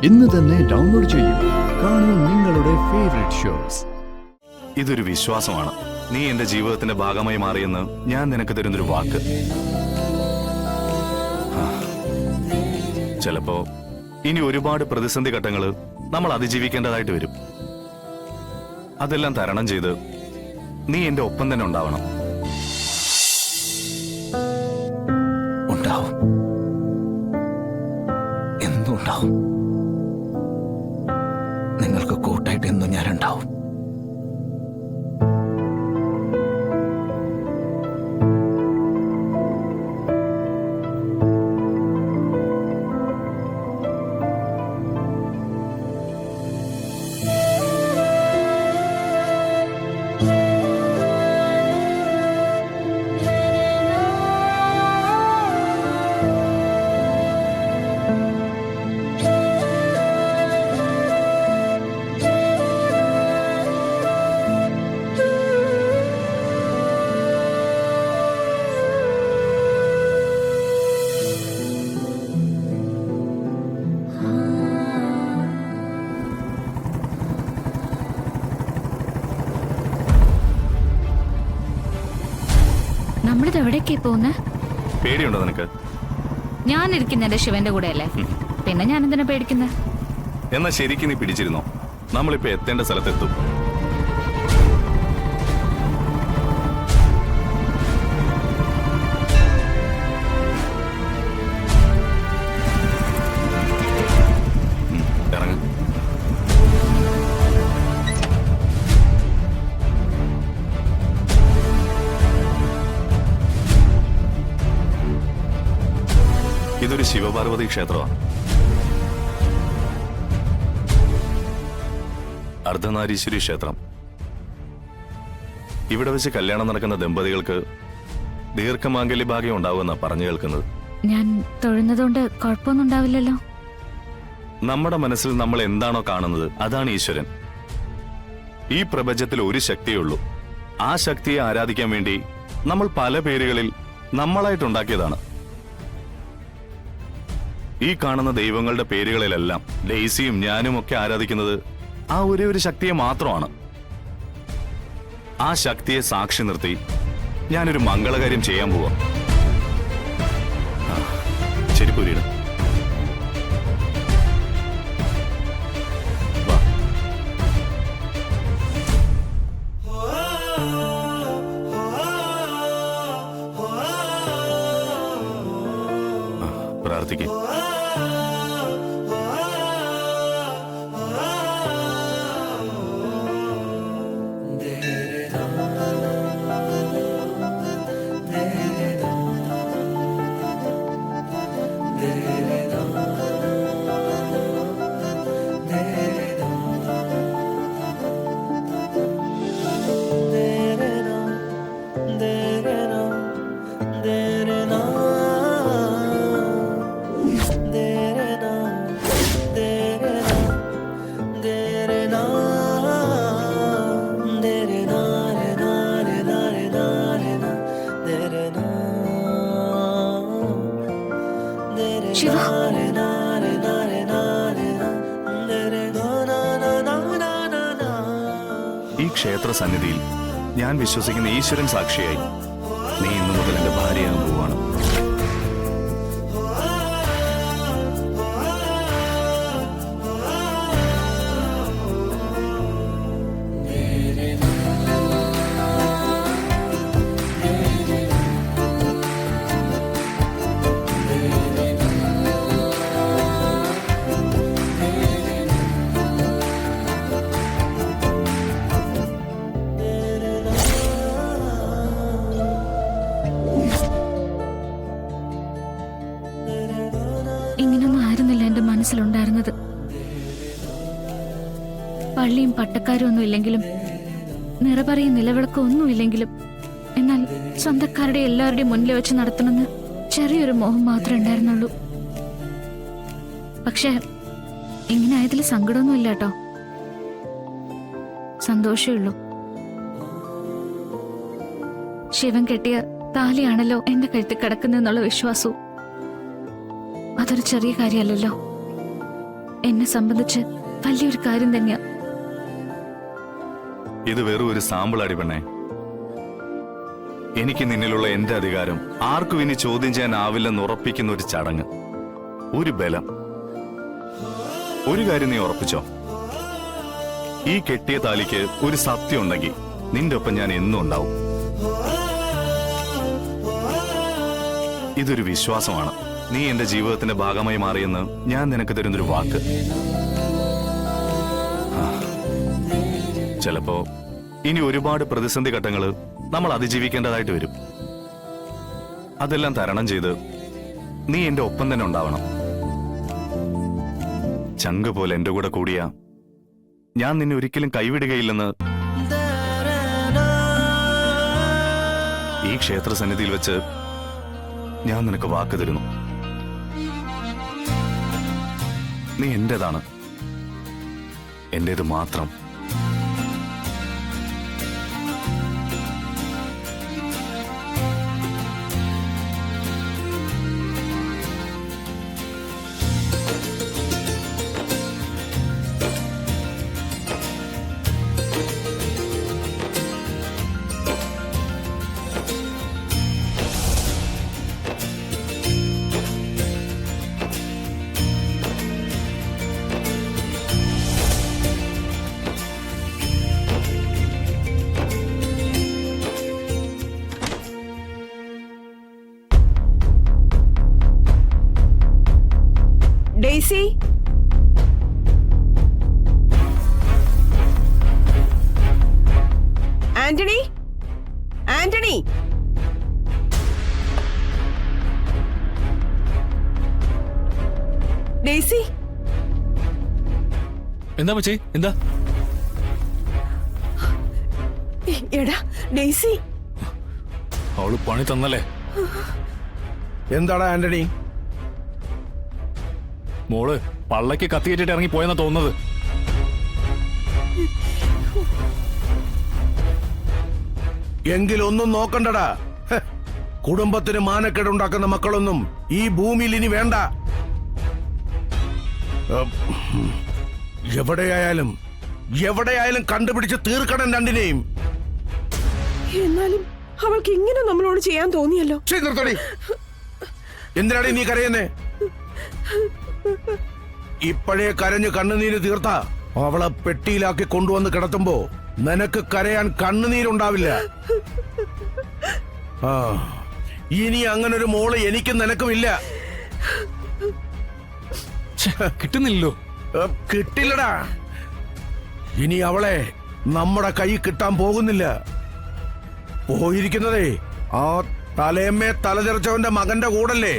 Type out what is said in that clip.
ഇന്ന് തന്നെ ഡൗൺലോഡ് ചെയ്യൂ. കാണൂ നിങ്ങളുടെ ഫേവറേറ്റ് ഷോസ്. ഇതൊരു വിശ്വാസമാണ്. നീ എന്റെ ജീവിതത്തിന്റെ ഭാഗമായി മാറിയെന്ന് ഞാൻ നിനക്ക് തരുന്നൊരു വാക്ക്. ചിലപ്പോ ഇനി ഒരുപാട് പ്രതിസന്ധി ഘട്ടങ്ങൾ നമ്മൾ അതിജീവിക്കേണ്ടതായിട്ട് വരും. അതെല്ലാം തരണം ചെയ്ത് നീ എന്റെ ഒപ്പം തന്നെ ഉണ്ടാവണം. ഉണ്ടാവും, എന്നും ഉണ്ടാവും. നിങ്ങൾക്ക് കൂട്ടായിട്ട് എന്നും ഞാനുണ്ടാവും. നമ്മളിത് എവിടേക്കാ പോകുന്നേ? പേടിയുണ്ടോ നിനക്ക്? ഞാൻ ഇരിക്കുന്ന ശിവന്റെ കൂടെ അല്ലേ, പിന്നെ ഞാൻ എന്തിനാ പേടിക്കുന്നത്? എന്നാ ശരിക്കും നീ പിടിച്ചിരുന്നോ? നമ്മളിപ്പോ എത്തേണ്ട സ്ഥലത്തെത്തും. ഇറങ്ങ. ഇതൊരു ശിവപാർവതി ക്ഷേത്രമാണ്. അർദ്ധനാരീശ്വരി ക്ഷേത്രം. ഇവിടെ വെച്ച് കല്യാണം നടക്കുന്ന ദമ്പതികൾക്ക് ദീർഘമാംഗല്യ ഭാഗ്യം ഉണ്ടാവുമെന്നാ പറഞ്ഞു കേൾക്കുന്നത്. ഞാൻ തൊഴുന്നതുകൊണ്ട് കുഴപ്പമൊന്നും ഉണ്ടാവില്ലല്ലോ? നമ്മുടെ മനസ്സിൽ നമ്മൾ എന്താണോ കാണുന്നത് അതാണ് ഈശ്വരൻ. ഈ പ്രപഞ്ചത്തിൽ ഒരു ശക്തിയേ ഉള്ളൂ. ആ ശക്തിയെ ആരാധിക്കാൻ വേണ്ടി നമ്മൾ പല പേരുകളിൽ നമ്മളായിട്ടുണ്ടാക്കിയതാണ്. ഈ കാണുന്ന ദൈവങ്ങളുടെ പേരുകളിലെല്ലാം ഡെയ്സിയും ഞാനും ഒക്കെ ആരാധിക്കുന്നത് ആ ഒരേ ഒരു ശക്തിയെ മാത്രമാണ്. ആ ശക്തിയെ സാക്ഷി നിർത്തി ഞാനൊരു മംഗളകാര്യം ചെയ്യാൻ പോവാ. ശരി പുരീട്. പ്രാർത്ഥിക്കും. ശിവ, ഈ ക്ഷേത്ര സന്നിധിയിൽ ഞാൻ വിശ്വസിക്കുന്ന ഈശ്വരൻ സാക്ഷിയായി നീ ഇന്നു മുതൽ എന്റെ ഭാര്യയാകാൻ പോവാണ്. ഇങ്ങനൊന്നും ആയിരുന്നില്ല എന്റെ മനസ്സിലുണ്ടായിരുന്നത്. പള്ളിയും പട്ടക്കാരും ഒന്നും ഇല്ലെങ്കിലും നിറപറയും നിലവിളക്കും ഒന്നും ഇല്ലെങ്കിലും എന്നാൽ സ്വന്തക്കാരുടെ എല്ലാവരുടെയും മുന്നിൽ വെച്ച് നടത്തണമെന്ന് ചെറിയൊരു മോഹം മാത്രമേ ഉണ്ടായിരുന്നുള്ളൂ. പക്ഷെ ഇങ്ങനെ ആയതിൽ സങ്കടമൊന്നും ഇല്ല കേട്ടോ, സന്തോഷമേ ഉള്ളൂ. ശിവൻ കെട്ടിയ താലിയാണല്ലോ എന്റെ കഴുത്തിൽ കിടക്കുന്നെന്നുള്ള വിശ്വാസവും അതൊരു ചെറിയ കാര്യമല്ലല്ലോ. എന്നെ സംബന്ധിച്ച് വലിയൊരു കാര്യം തന്നെയാ. ഇത് വെറും ഒരു സാമ്പിൾ അടി പെണ്ണേ. എനിക്ക് നിന്നിലുള്ള എന്റെ അധികാരം ആർക്കും ഇനി ചോദ്യം ചെയ്യാനാവില്ലെന്ന് ഉറപ്പിക്കുന്ന ഒരു ചടങ്ങ്, ഒരു ബലം. ഒരു കാര്യം നീ ഉറപ്പിച്ചോ, ഈ കെട്ടിയ താലിക്ക് ഒരു സത്യം ഉണ്ടെങ്കിൽ നിന്റെ ഒപ്പം ഞാൻ എന്നും ഉണ്ടാവും. ഇതൊരു വിശ്വാസമാണ്. നീ എന്റെ ജീവിതത്തിന്റെ ഭാഗമായി മാറിയെന്ന് ഞാൻ നിനക്ക് തരുന്നൊരു വാക്ക്. ചിലപ്പോ ഇനി ഒരുപാട് പ്രതിസന്ധി ഘട്ടങ്ങൾ നമ്മൾ അതിജീവിക്കേണ്ടതായിട്ട് വരും. അതെല്ലാം തരണം ചെയ്ത് നീ എന്റെ ഒപ്പം തന്നെ ഉണ്ടാവണം. ചങ്ക് പോലെ എന്റെ കൂടെ കൂടിയാ ഞാൻ നിന്നെ ഒരിക്കലും കൈവിടുകയില്ലെന്ന് ഈ ക്ഷേത്ര സന്നിധിയിൽ വെച്ച് ഞാൻ നിനക്ക് വാക്ക് തരുന്നു. നീ എന്റേതാണ്, എന്റേത് മാത്രം. Daisy, Antony, Antony, Daisy. എന്താ മച്ചി? എന്താ? എടാ ഡെയ്സി, അവള് പണി തന്നല്ലേ? എന്താടാ ആന്റണി? മോള് പള്ളക്ക് കത്തിയേറ്റിട്ട് ഇറങ്ങി പോയെന്നാ തോന്നുന്നത്. എങ്കിലൊന്നും നോക്കണ്ടടാ. ഹ്, കുടുംബത്തിന് മാനക്കേടുണ്ടാക്കുന്ന മക്കളൊന്നും ഈ ഭൂമിയിൽ ഇനി വേണ്ട. എവിടെയായാലും എവിടെയായാലും കണ്ടുപിടിച്ച് തീർക്കണം രണ്ടിനെയും. എന്നാലും അവൾക്ക് ഇങ്ങനെ നമ്മളോട് ചെയ്യാൻ തോന്നിയല്ലോ. ശരി, നിർത്തടി. എന്തിനാടി നീ കരയുന്നേ? ഇപ്പോഴേ കരഞ്ഞ് കണ്ണുനീര് തീർത്ത അവളെ പെട്ടിയിലാക്കി കൊണ്ടുവന്ന് കിടത്തുമ്പോ നിനക്ക് കരയാൻ കണ്ണുനീരുണ്ടാവില്ല. ആ, ഇനി അങ്ങനൊരു മോള് എനിക്കും നിനക്കും ഇല്ല. കിട്ടുന്നില്ലല്ലോ. കിട്ടില്ലടാ. ഇനി അവളെ നമ്മുടെ കൈ കിട്ടാൻ പോകുന്നില്ല. പോയിരിക്കുന്നതേ ആ തലേമ്മേ തലതെറിച്ചവന്റെ മകന്റെ കൂടല്ലേ.